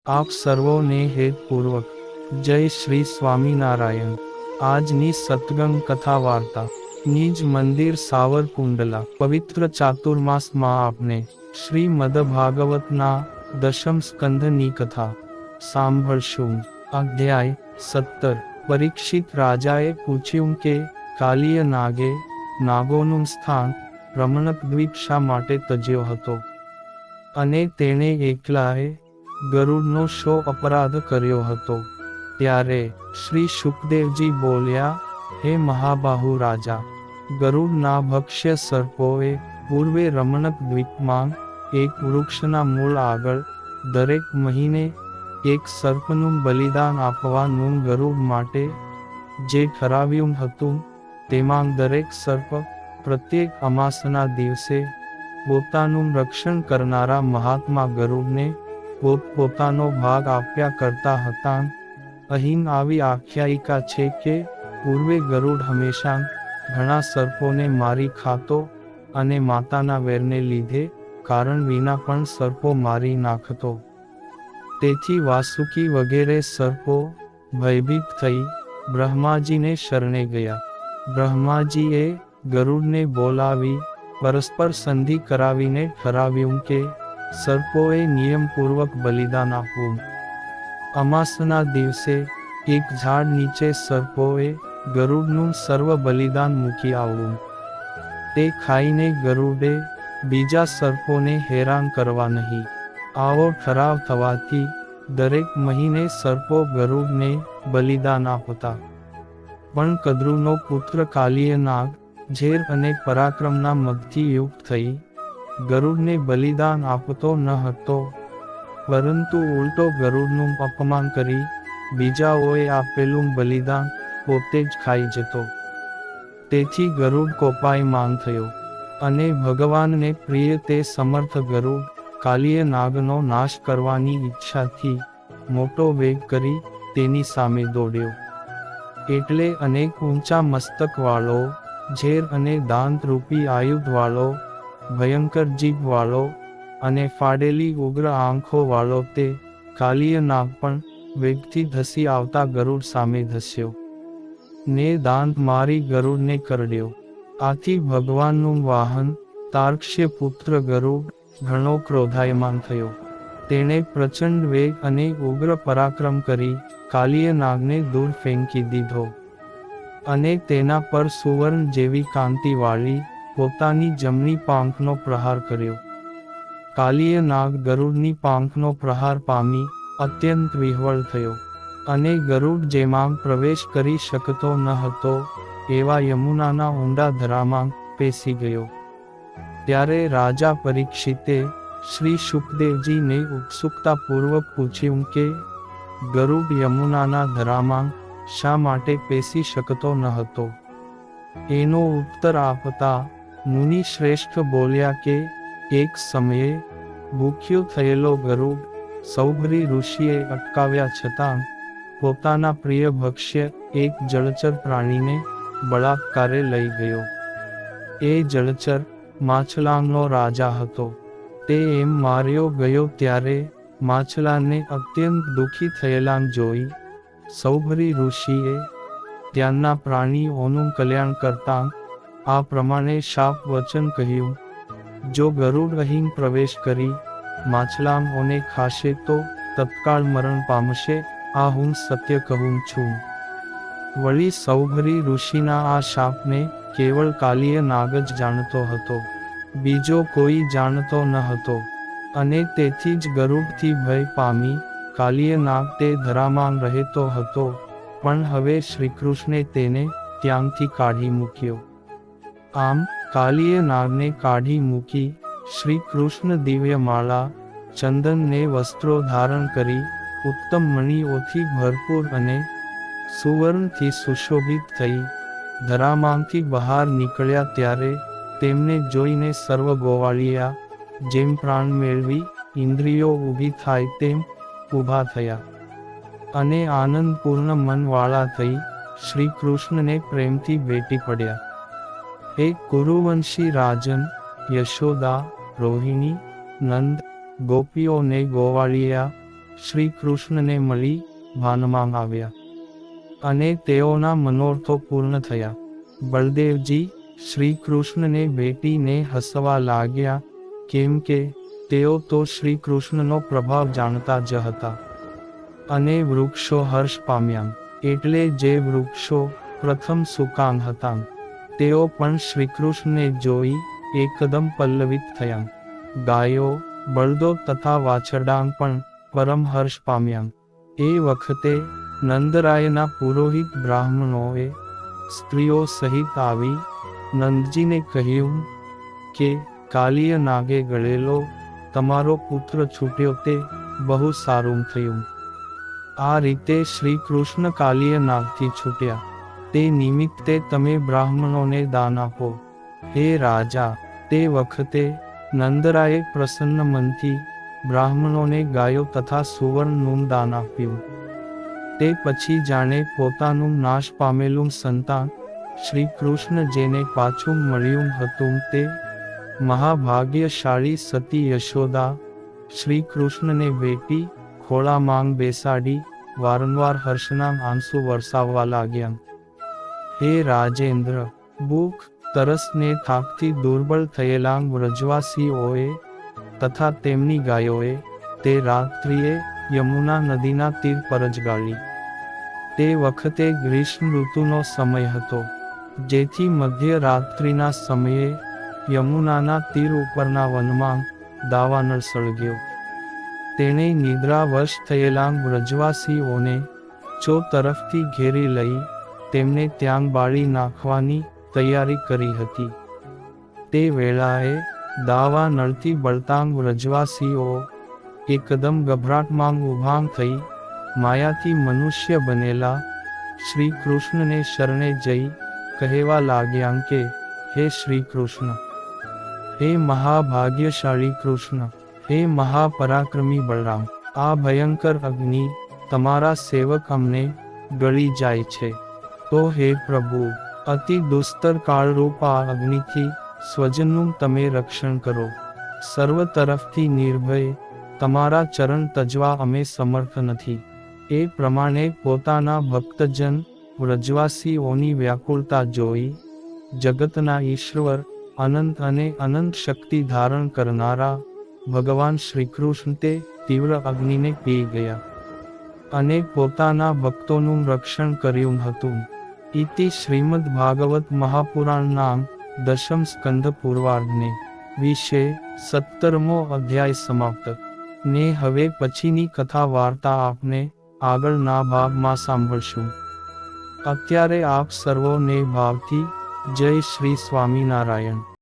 આપ સર્વોને હેતપૂર્વક જય શ્રી સ્વામિનારાયણ। આજની સત્સંગ કથા વાર્તા નિજ મંદિર સાવરકુંડલા પવિત્ર ચાતુર્માસમાં આપને શ્રીમદ ભાગવતના દશમ સ્કંધની કથા સાંભળશું। અધ્યાય 17। પરીક્ષિત રાજાએ પૂછ્યું કે કાલિય નાગે નાગોનું સ્થાન રમણકદ્વીપ શા માટે તજ્યો હતો, અને તેણે એકલાએ ગરુડનો શો અપરાધ કર્યો હતો? ત્યારે શ્રી શુકદેવજી બોલ્યા, હે મહાબાહુ રાજા, ગરુડના ભક્ષ્ય સર્પોએ પૂર્વે રમણક દ્વીપમાં એક વૃક્ષના મૂળ આગળ દરેક મહિને એક સર્પનું બલિદાન આપવાનું ગરુડ માટે જે ઠરાવ્યું હતું, તેમાં દરેક સર્પ પ્રત્યેક અમાસના દિવસે પોતાનું રક્ષણ કરનારા મહાત્મા ગરુડને પોતપોતાનો ભાગ આપ્યા કરતા હતા। અહીં આવી આખ્યાયિકા છે કે પૂર્વે ગરુડ હંમેશા ઘણા સર્પોને મારી ખાતો અને માતાના વેરને લીધે કારણ વિના પણ સર્પો મારી નાખતો। તેથી વાસુકી વગેરે સર્પો ભયભીત થઈ બ્રહ્માજીને શરણે ગયા। બ્રહ્માજીએ ગરુડને બોલાવી પરસ્પર સંધિ કરાવીને ઠરાવ્યું કે સર્પોએ નિયમપૂર્વક બલિદાન આપવું। અમાસના દિવસે એક ઝાડ નીચે સર્પોએ ગરુડનું સર્વ બલિદાન મૂકી આવવું। તે ખાઈને ગરુડે બીજા સર્પોને હેરાન કરવા નહીં। આવો ઠરાવ થવાથી દરેક મહિને સર્પો ગરુડને બલિદાન આપતા। પણ કદ્રુનો પુત્ર કાલિય નાગ ઝેર અને પરાક્રમના મદથી યુક્ત થઈ ગરુડને બલિદાન આપતો ન હતો, પરંતુ ઉલટો ગરુડનું અપમાન કરી બીજાઓએ આપેલું બલિદાન પોતે જ ખાઈ જતો। તેથી ગરુડ કોપાયમાન થયો, અને ભગવાનને પ્રિય તે સમર્થ ગરુડ કાલિય નાગનો નાશ કરવાની ઈચ્છાથી મોટો વેગ કરી તેની સામે દોડ્યો। એટલે અનેક ઊંચા મસ્તકવાળો, ઝેર અને દાંતરૂપી આયુધવાળો, ભયંકર જીભવાળો અને ફાડેલી ઉગ્ર આંખોવાળો તે કાલિય નાગ પણ વેગથી ધસી આવતા ગરુડ સામે ધસ્યો, ને દાંત મારી ગરુડને કરડ્યો। આથી ભગવાનનું વાહન તાર્ક્ષ્ય પુત્ર ગરુડ ઘણો ક્રોધાયમાન થયો। તેણે પ્રચંડ વેગ અને ઉગ્ર પરાક્રમ કરી કાલિય નાગને દૂર ફેંકી દીધો, અને તેના પર સુવર્ણ જેવી કાંતિવાળી પોતાની જમણી પાંખનો પ્રહાર કર્યો। કાલિય નાગ ગરુડની પાંખનો પ્રહાર પામી અત્યંત વિહ્વળ થયો, અને ગરુડ જેમાં પ્રવેશ કરી શકતો ન હતો એવા યમુનાના ઊંડા ધરામાં પેસી ગયો। ત્યારે રાજા પરીક્ષિતે શ્રી શુકદેવજીને ઉત્સુકતાપૂર્વક પૂછ્યું કે ગરુડ યમુનાના ધરામાં શા માટે પેસી શકતો ન હતો? એનો ઉત્તર આપતા મુનિ શ્રેષ્ઠ બોલ્યા કે એક સમયે ભૂખ્યો થયેલો ગરુડ સૌભરી ઋષિએ અટકાવ્યા છતાં પોતાના પ્રિય ભક્ષ્ય એક જળચર પ્રાણીને બળાત્કારે લઈ ગયો। એ જળચર માછલાંનો રાજા હતો। તે એમ માર્યો ગયો ત્યારે માછલાને અત્યંત દુઃખી થયેલાં જોઈ સૌભરી ઋષિએ ત્યાંના પ્રાણીઓનું કલ્યાણ કરતાં આ પ્રમાણે શાપ વચન કહ્યું, જો ગરુડ અહીં પ્રવેશ કરી માછલાંઓને ખાશે તો તત્કાળ મરણ પામશે। આ હું સત્ય કહું છું। વળી સૌભરી ઋષિના આ શાપને કેવળ કાલિય નાગ જ જાણતો હતો, બીજો કોઈ જાણતો ન હતો, અને તેથી જ ગરુડથી ભય પામી કાલિય નાગ તે ધરામાં રહેતો હતો, પણ હવે શ્રીકૃષ્ણે તેને ત્યાંથી કાઢી મૂક્યો। આમ કાલિય નાગને કાઢી મૂકી શ્રી કૃષ્ણ દિવ્ય માળા, ચંદન ને વસ્ત્રો ધારણ કરી ઉત્તમ મણિઓથી ભરપૂર અને સુવર્ણથી સુશોભિત થઈ ધરામાંથી બહાર નીકળ્યા। ત્યારે તેમને જોઈને સર્વ ગોવાળિયા જેમ પ્રાણ મેળવી ઇન્દ્રિયો ઊભી થાય તેમ ઊભા થયા, અને આનંદપૂર્ણ મનવાળા થઈ શ્રી કૃષ્ણને પ્રેમથી ભેટી પડ્યા। હે કુરુવંશી રાજન, યશોદા, રોહિણી, નંદ, ગોપીઓ ને ગોવાળિયા શ્રી કૃષ્ણને મળી ભાનમાં આવ્યા અને તેઓના મનોરથો પૂર્ણ થયા. બળદેવજી શ્રી કૃષ્ણને ભેટીને હસવા લાગ્યા, કેમ કે તેઓ તો શ્રી કૃષ્ણનો પ્રભાવ જાણતા જ હતા. અને વૃક્ષો હર્ષ પામ્યા, એટલે જે વૃક્ષો પ્રથમ સુકાન હતા તેઓ પણ શ્રીકૃષ્ણને જોઈ એકદમ પલ્લવિત થયા. ગાયો, બળદો તથા વાછરડાં પણ પરમ હર્ષ પામ્યા. એ વખતે નંદરાયના પુરોહિત બ્રાહ્મણોએ સ્ત્રીઓ સહિત આવી નંદજીને કહ્યું કે કાલિય નાગે ગળેલો તમારો પુત્ર છૂટ્યો તે બહુ સારું થયું. આ રીતે શ્રી કૃષ્ણ કાલિય નાગથી છૂટ્યા તે નિમિત્તે તમે બ્રાહ્મણોને દાન આપો. હે રાજા, તે વખતે નંદરાયે પ્રસન્ન મનથી બ્રાહ્મણોને ગાયો તથા સુવર્ણનું દાન આપ્યું. તે પછી જાણે પોતાનું નાશ પામેલું સંતાન શ્રી કૃષ્ણ જેને પાછું મળ્યું હતું તે મહાભાગ્યશાળી સતી યશોદા શ્રી કૃષ્ણને ભેટી ખોળામાં બેસાડી વારંવાર હર્ષના આંસુ વરસાવવા લાગ્યા. હે રાજેન્દ્ર, ભૂખ તરસને થાકથી દુર્બળ થયેલા વ્રજવાસીઓએ તથા તેમની ગાયોએ તે રાત્રિએ યમુના નદીના તીર પર જ ગાળી. તે વખતે ગ્રીષ્મ ઋતુનો સમય હતો, જેથી મધ્યરાત્રિના સમયે યમુનાના તીર ઉપરના વનમાં દાવાનળ સળગ્યો. તેણે નિદ્રાવશ થયેલા વ્રજવાસીઓને ચો તરફથી ઘેરી લઈ તેમને ત્યાં બાળી નાખવાની તૈયારી કરી હતી. તે વેળાએ દાવાનળથી બળતા વ્રજવાસીઓ એકદમ ગભરાટમાં ઊભા થઈ માયાથી મનુષ્ય બનેલા શ્રી કૃષ્ણને શરણે જઈ કહેવા લાગ્યા કે હે શ્રી કૃષ્ણ, હે મહાભાગ્યશાળી કૃષ્ણ, હે મહાપરાક્રમી બળરામ, આ ભયંકર અગ્નિ તમારા સેવક અમને ગળી જાય છે. તો હે પ્રભુ, અતિ દુસ્તર કાળરૂપ આ અગ્નિથી સ્વજનનું તમે રક્ષણ કરો. સર્વ તરફથી નિર્ભય તમારા ચરણ તજવા અમે સમર્થ નથી. એ પ્રમાણે પોતાના ભક્તજન વ્રજવાસીઓની વ્યાકુળતા જોઈ જગતના ઈશ્વર, અનંત અને અનંત શક્તિ ધારણ કરનારા ભગવાન શ્રીકૃષ્ણ તે તીવ્ર અગ્નિને પી ગયા અને પોતાના ભક્તોનું રક્ષણ કર્યું હતું. ઇતિ શ્રીમદ ભાગવત મહાપુરાણના દશમ સ્કંધ પૂર્વાર્ધને વિશે 17મો અધ્યાય સમાપ્ત. ને હવે પછીની કથા વાર્તા આપને આગળના ભાગમાં સાંભળશું. અત્યારે આપ સર્વોને ભાવથી જય શ્રી સ્વામિનારાયણ.